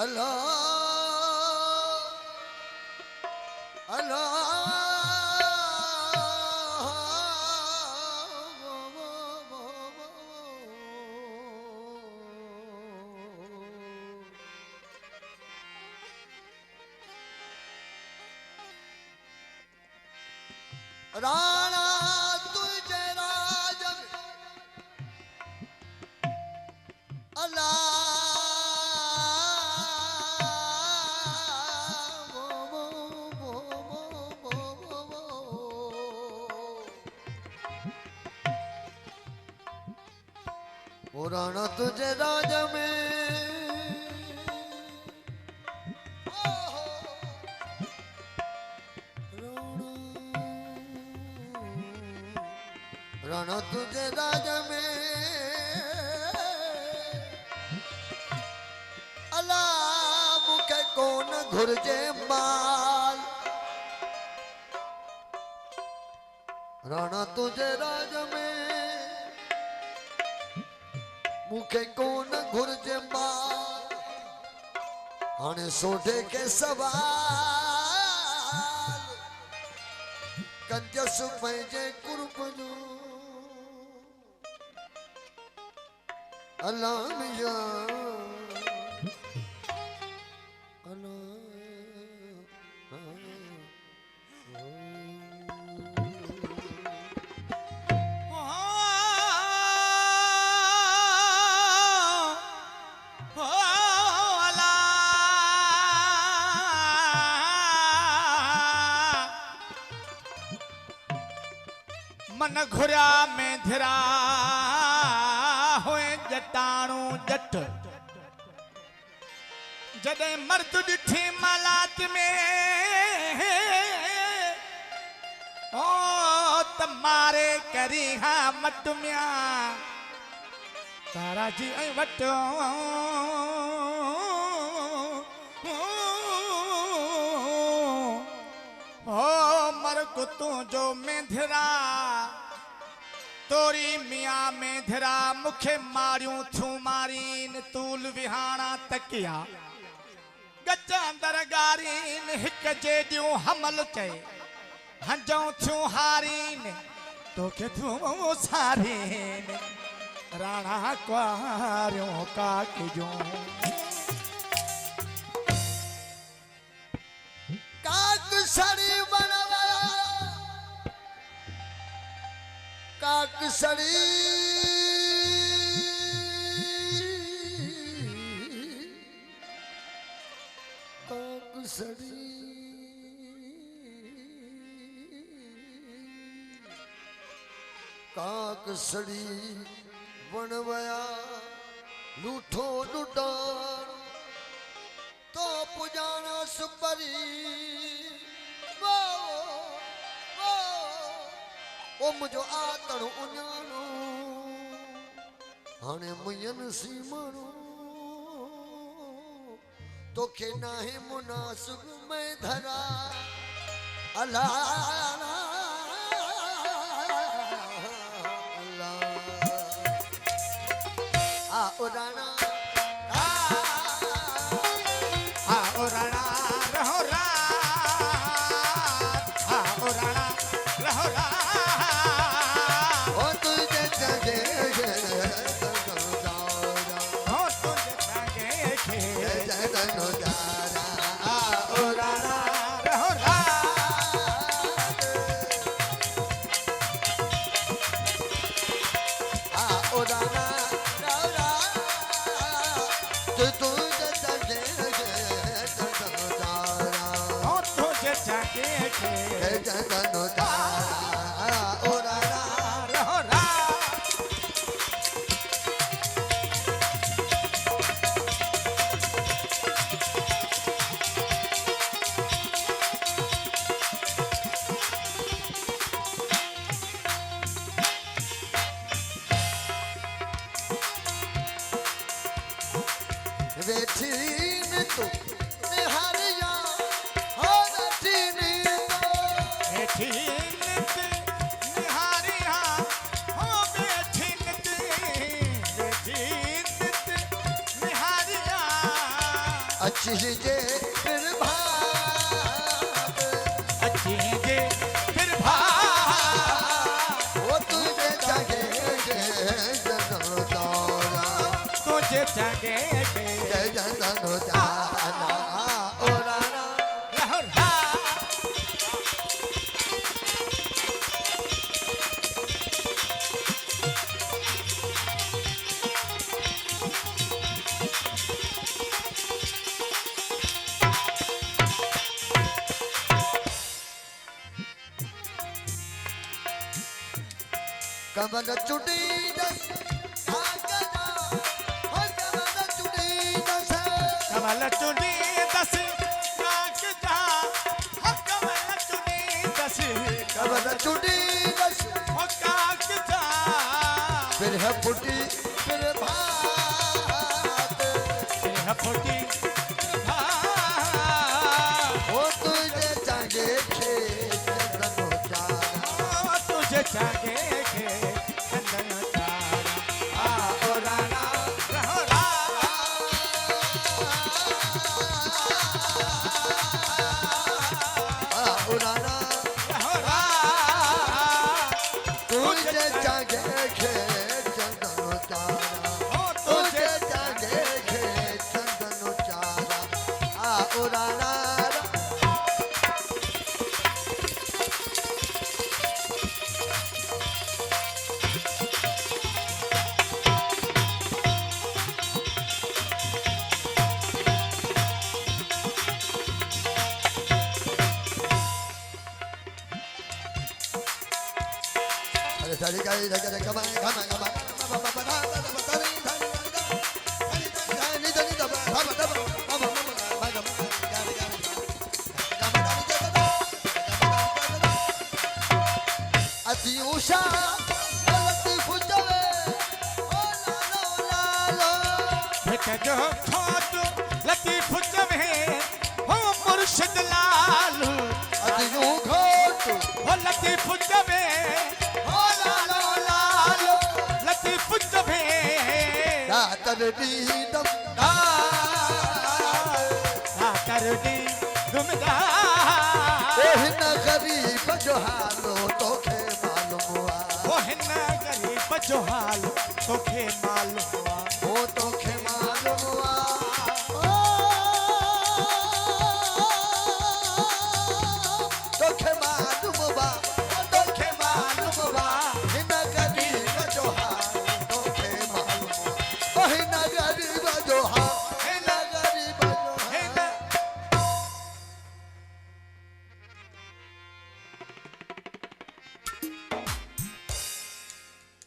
अल्लाह अल्लाह राणा तुझे राज अल्लाह राणा तुझे राज में राणा तुझे राज में अल्लाह मुखे कौन घुरजे माल राणा तुझे राज में मुखे कौन घुरजे माल हाणे सोढे के सवाल कंजस पंहिंजे कुर्ब जो अल्लाह मिया मन घुरा में धिरा होए जटाणू जट जदे मर्द डिठी मालात में ओ तमारे करी हा मट मिया तारा जी ऐ वटो ओ मर कुतू जो मेंधरा तोरी मियाँ मेंधरा मुखे मारियूं थू मारीन तूल विहाना तकिया गच्चा दरगारीन हिक जेडियूं हमल चे हंजों थू हारीन तो के थू सारीन राणा क्वारियों काकजों काक सड़ी बनवाया काक सड़ी काक सड़ी काक सड़ी बनवाया लूठो लुटान तो पुजाना सुपरी ओ मुझो आतड़ो उन्यानो हाने मुयन सीमनो तो के नाहे मुनासिब में धरा अल्लाह अल्लाह आ उड़ाना राणा रहो राणा रहो ओ तुझे जगे ओ तुझे जगे जगनो जारा ओ राणा रहो ओ राणा राणा तू जगनो जारा ओ राणा रहो बैठी न तो निहारिया हो बैठी न तो बैठी निहारिया हो बैठी निहारिया अचीजे फिर भाग अचीजे फिर भाग वो तुझे जागे जनम तारा तुझे जागे जय जनम तारा ओ राना लहरा कमल चुटी दस भागना हो कमल चुटी दस कमल चुनी दस काक जा हो कमल चुनी दस कमल चुटी दस हो काक जा फिर है फुटी फिर भात फिर फुटी भाग वो तुझे जागे जनम तारा तुझे जागे के चंदन तारा आ ओ राना लहरा उड़ाना लहरा तुझे जागे चंदन तारा हो तुझे तुझे जागे चंदन तारा आ उड़ाना अरे सारी का इधर कमा कमा कमा अति उषा गलती फुजवे ओ लालो लालो भेट जो खोट लतीफ जमे हो मुर्शिद लालू अति यूं घोट हो लतीफ जमे हो लालो लालू लतीफ जमे रातर दीदम कर दी दुमदा ओहिन गरीब जो हालो तोखे मालूम हुआ वो हिन गरीब जो हाल तोखे मालूम हुआ वो तोखे मालूम हुआ